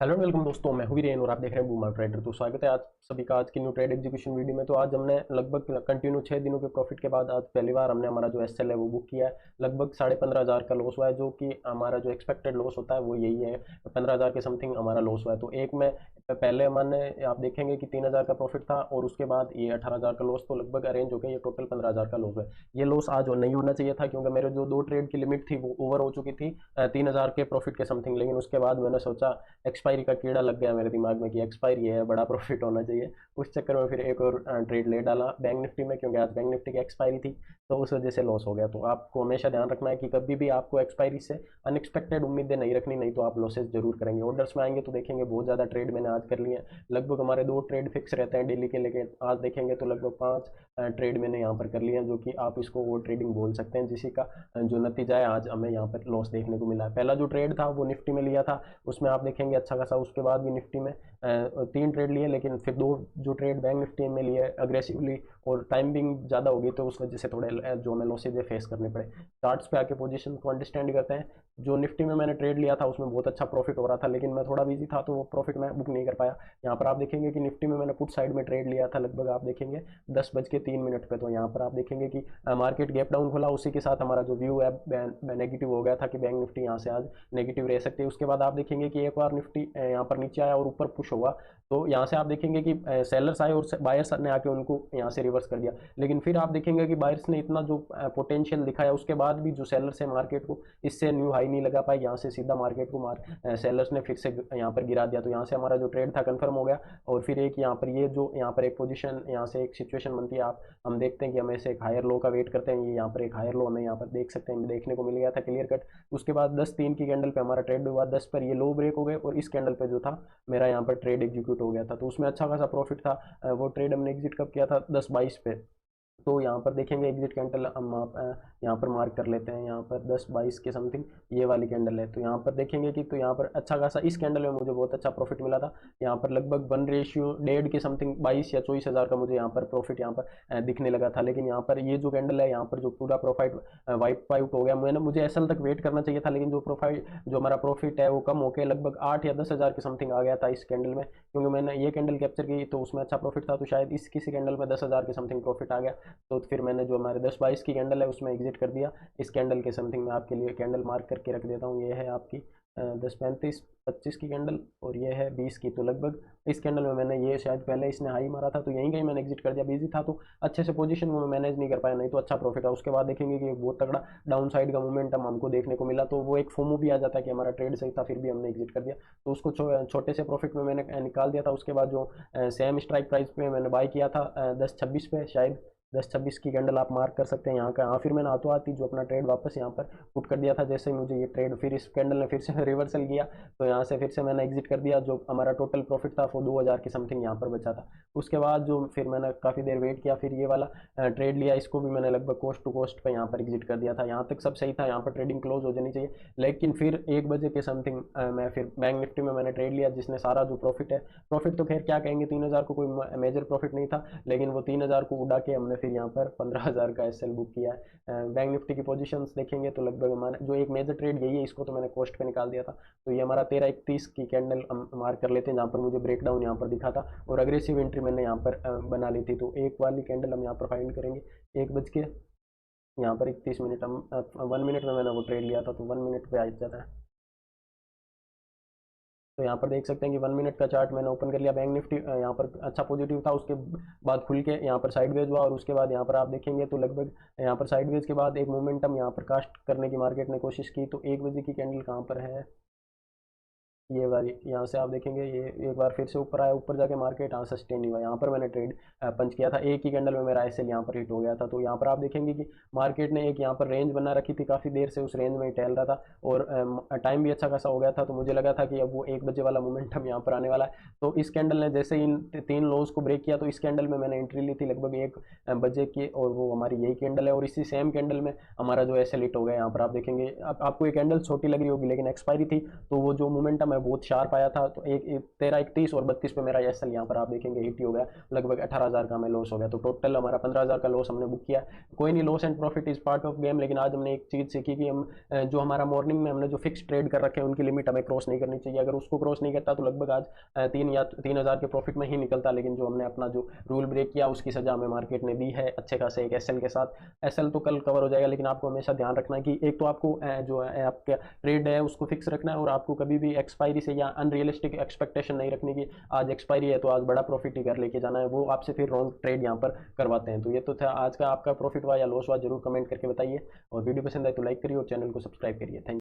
Hello and welcome दोस्तों, मैं हूं वीरेन और आप देख रहे हैं बूमर ट्रेडर। तो स्वागत है आप सभी का आज की न्यू ट्रेड एग्जीक्यूशन वीडियो में। तो आज हमने लगभग कंटिन्यू 6 दिनों के प्रॉफिट के बाद आज पहली बार हमने हमारा जो एसएल है वो बुक किया है। लगभग 15,500 का लॉस हुआ है, जो कि हमारा जो एक्सपेक्टेड लॉस होता है वो यही है। 15,000 के समथिंग हमारा लॉस हुआ है। तो एक में पहले मैंने आप देखेंगे कि 3,000 का प्रॉफिट था और उसके बाद ये 18,000 का लॉस, तो लगभग अरेंज हो गया। ये टोटल 15,000 का लॉस है। ये लॉस आज नहीं होना चाहिए था, क्योंकि मेरे जो दो ट्रेड की लिमिट थी वो ओवर हो चुकी थी 3,000 के प्रॉफिट के समथिंग। लेकिन उसके बाद मैंने सोचा, एक्सपायरी का कीड़ा लग गया मेरे दिमाग में कि एक्सपायरी है, बड़ा प्रॉफिट होना चाहिए। उस चक्कर में फिर एक और ट्रेड ले डाला बैंक निफ्टी में, क्योंकि आज बैंक निफ्टी की एक्सपायरी थी, तो उस वजह से लॉस हो गया। तो आपको हमेशा ध्यान रखना है कि कभी भी आपको एक्सपायरी से अनएक्सपेक्टेड उम्मीदें नहीं रखनी, नहीं तो आप लॉसेस जरूर करेंगे। ऑर्डर्स में आएंगे तो देखेंगे बहुत ज़्यादा ट्रेड मैंने आज कर लिए हैं। लगभग हमारे 2 ट्रेड फिक्स रहते हैं डेली के, लेकिन आज देखेंगे तो लगभग 5 ट्रेड मैंने यहाँ पर कर लिए हैं, जो कि आप इसको वो ट्रेडिंग बोल सकते हैं, जिसी का जो नतीजा है आज हमें यहाँ पर लॉस देखने को मिला है। पहला जो ट्रेड था वो निफ्टी में लिया था, उसमें आप देखेंगे अच्छा खासा, उसके बाद भी निफ्टी में 3 ट्रेड लिए, लेकिन फिर 2 जो ट्रेड बैंक निफ्टी में लिए अग्रेसिवली और टाइमिंग ज़्यादा होगी, तो उस वजह से थोड़े जो हमें लॉसेज फेस करने पड़े। चार्ट्स पे आके पोजीशन को अंडरस्टैंड करते हैं। जो निफ्टी में मैंने ट्रेड लिया था उसमें बहुत अच्छा प्रॉफिट हो रहा था, लेकिन मैं थोड़ा बिजी था तो वो प्रॉफिट मैं बुक नहीं कर पाया। यहाँ पर आप देखेंगे कि निफ्टी में मैंने पुट साइड में ट्रेड लिया था, लगभग आप देखेंगे 10:03 पे। तो यहाँ पर आप देखेंगे कि मार्केट गैप डाउन खोला, उसी के साथ हमारा जो व्यू है नेगेटिव हो गया था कि बैंक निफ्टी यहाँ से आज नेगेटिव रह सकती है। उसके बाद आप देखेंगे कि एक बार निफ्टी यहाँ पर नीचे आया और ऊपर पुश हुआ, तो यहाँ से आप देखेंगे कि सेलर्स आए और बायर्स ने आके उनको यहाँ से रिवर्स कर दिया। लेकिन फिर आप देखेंगे कि बायर्स ने इतना जो पोटेंशियल दिखाया, उसके बाद भी जो सेलर्स है मार्केट को इससे न्यू हाई नहीं लगा पाए, यहाँ से सीधा मार्केट को सेलर्स ने फिर से यहाँ पर गिरा दिया। तो यहाँ से हमारा जो ट्रेड था कंफर्म हो गया। और फिर एक यहाँ पर ये जो यहाँ पर एक पोजीशन, यहाँ से एक सिचुएशन बनती है, आप हम देखते हैं कि हमें से एक हायर लो का वेट करते हैं। ये यहाँ पर एक हायर लो हमें यहाँ पर देख सकते हैं, देखने को मिल गया था क्लियर कट। उसके बाद 10:03 की कैंडल पे हमारा ट्रेड हुआ, 10 पर ये लो ब्रेक हो गए और इस कैंडल पे जो था मेरा यहाँ पर ट्रेड एग्जीक्यूट हो गया था। तो उसमें अच्छा खासा प्रॉफिट था। वो ट्रेड हमने एग्जिट कब किया था, 10:22 पे। तो यहाँ पर देखेंगे एग्जिट कैंडल हम आप यहाँ पर मार्क कर लेते हैं, यहाँ पर 10:22 के समथिंग ये वाली कैंडल है। तो यहाँ पर देखेंगे कि तो यहाँ पर अच्छा खासा इस कैंडल में मुझे बहुत अच्छा प्रॉफिट मिला था। यहाँ पर लगभग 1:1.5 के समथिंग 22 या 24,000 का मुझे यहाँ पर प्रॉफिट यहाँ पर दिखने लगा था। लेकिन यहाँ पर ये जो कैंडल है, यहाँ पर जो पूरा प्रॉफिट वाइप आउट हो गया। मैंने मुझे एसएल तक वेट करना चाहिए था, लेकिन जो प्रोफाइट जो हमारा प्रॉफिट है वो कम होकर लगभग 8 या 10,000 के समथिंग आ गया था इस कैंडल में। क्योंकि मैंने ये कैंडल कैप्चर की तो उसमें अच्छा प्रॉफिट था, तो शायद इस किसी कैंडल में 10,000 के समथिंग प्रॉफिट आ गया। तो फिर मैंने जो हमारे 10:22 की कैंडल है उसमें एग्जिट कर दिया। इस कैंडल के समथिंग मैं आपके लिए कैंडल मार्क करके रख देता हूँ। ये है आपकी 10:35-25 की कैंडल और ये है 20 की। तो लगभग इस कैंडल में मैंने, ये शायद पहले इसने हाई मारा था तो यहीं कहीं मैंने एग्जिट कर दिया। बिजी था तो अच्छे से पोजीशन को मैं मैनेज नहीं कर पाया, नहीं तो अच्छा प्रॉफिट है। उसके बाद देखेंगे कि एक बहुत तगड़ा डाउन साइड का मोमेंटम हमको देखने को मिला, तो वो एक फोमो भी आ जाता है कि हमारा ट्रेड सही था, फिर भी हमने एग्जिट कर दिया। तो उसको छोटे से प्रॉफिट में मैंने निकाल दिया था। उसके बाद जो सेम स्ट्राइक प्राइस पे मैंने बाय किया था 10:26 पे, शायद 10:26 की कैंडल आप मार्क कर सकते हैं यहाँ का। हाँ, फिर मैंने हाथों हाथ ही जो अपना ट्रेड वापस यहाँ पर पुट कर दिया था। जैसे ही मुझे ये ट्रेड, फिर इस कैंडल ने फिर से रिवर्सल किया, तो यहाँ से फिर से मैंने एग्जिट कर दिया। जो हमारा टोटल प्रॉफिट था वो 2,000 की समथिंग यहाँ पर बचा था। उसके बाद जो फिर मैंने काफ़ी देर वेट किया, फिर ये वाला ट्रेड लिया, इसको भी मैंने लगभग कोस्ट टू कोस्ट पे यहाँ पर एग्जिट कर दिया था। यहाँ तक सब सही था, यहाँ पर ट्रेडिंग क्लोज हो जानी चाहिए। लेकिन फिर 1 बजे के समथिंग मैं फिर बैंक निफ्टी में मैंने ट्रेड लिया, जिसने सारा जो प्रॉफिट है, प्रॉफिट तो खैर क्या कहेंगे, 3,000 को कोई मेजर प्रॉफिट नहीं था, लेकिन वो 3,000 को उड़ा के हमने फिर यहाँ पर 15,000 का एसएल बुक किया है। बैंक निफ्टी की पोजीशंस देखेंगे तो लगभग हमारा जो एक मेजर ट्रेड यही है, इसको तो मैंने कोस्ट पे निकाल दिया था। तो ये हमारा 13:31 की कैंडल हम मार्क कर लेते हैं, जहाँ पर मुझे ब्रेकडाउन यहाँ पर दिखा था और अग्रेसिव एंट्री मैंने यहाँ पर बना ली थी। तो एक वाली कैंडल हम यहाँ पर फाइंड करेंगे 1 बज के यहाँ पर 31 मिनट, हम 1 मिनट में मैंने वो ट्रेड लिया था, तो 1 मिनट पे आ जाता है। तो यहाँ पर देख सकते हैं कि 1 मिनट का चार्ट मैंने ओपन कर लिया। बैंक निफ्टी यहाँ पर अच्छा पॉजिटिव था, उसके बाद खुल के यहाँ पर साइडवेज हुआ और उसके बाद यहाँ पर आप देखेंगे तो लगभग यहाँ पर साइडवेज के बाद एक मोमेंटम यहाँ पर कास्ट करने की मार्केट ने कोशिश की। तो 1 बजे की कैंडल कहाँ पर है, ये वाली, यहाँ से आप देखेंगे ये एक बार फिर से ऊपर आया, ऊपर जाके मार्केट यहाँ सस्टेन हुआ। यहाँ पर मैंने ट्रेड पंच किया था, एक ही कैंडल में मेरा एसएल यहाँ पर हिट हो गया था। तो यहाँ पर आप देखेंगे कि मार्केट ने एक यहाँ पर रेंज बना रखी थी, काफ़ी देर से उस रेंज में ही टहल रहा था और टाइम भी अच्छा खासा हो गया था। तो मुझे लगा था कि अब वो 1 बजे वाला मोमेंटम यहाँ पर आने वाला है। तो इस कैंडल ने जैसे इन 3 लोज को ब्रेक किया, तो इस कैंडल में मैंने एंट्री ली थी लगभग 1 बजे की, और वो हमारी यही कैंडल है। और इसी सेम कैंडल में हमारा जो एसएल हिट हो गया। यहाँ पर आप देखेंगे, आपको ये कैंडल छोटी लग रही होगी, लेकिन एक्सपायरी थी, तो वो जो मोमेंटम है मैं बहुत शार्प आया था, तो 13:31 और 32 पे मेरा एस एल यहाँ पर आप देखेंगे हिट ही हो गया, लगभग 18,000 का हमें लॉस हो गया। तो टोटल हमारा 15,000 का लॉस हमने बुक किया। कोई नहीं, loss and profit is part of game. लेकिन आज हमने एक चीज़ सीखी कि हम जो हमारा मॉर्निंग में हमने जो फिक्स ट्रेड कर रखे हैं उनकी लिमिट हमें क्रॉस नहीं करनी चाहिए। अगर उसको क्रॉस नहीं करता तो लगभग आज 3 के प्रॉफिट में ही निकलता। लेकिन जो हमने अपना जो रूल ब्रेक किया उसकी सजा हमें मार्केट ने दी है अच्छे खासे एक एसएल के साथ। एसएल तो कल कवर हो जाएगा, लेकिन आपको हमेशा ध्यान रखना है कि एक तो आपको जो है आपका ट्रेड है उसको फिक्स रखना है, और आपको कभी भी एक्सपायरी से या अनरियलिस्टिक एक्सपेक्टेशन नहीं रखनी कि आज एक्सपायरी है तो आज बड़ा प्रॉफिट ही घर लेके जाना है। वो आपसे फिर रॉन्ग ट्रेड यहाँ पर करवाते हैं। तो ये तो था आज का, आपका प्रॉफिट हुआ या लॉस हुआ जरूर कमेंट करके बताइए, और वीडियो पसंद आए तो लाइक करिए और चैनल को सब्सक्राइब करिए। थैंक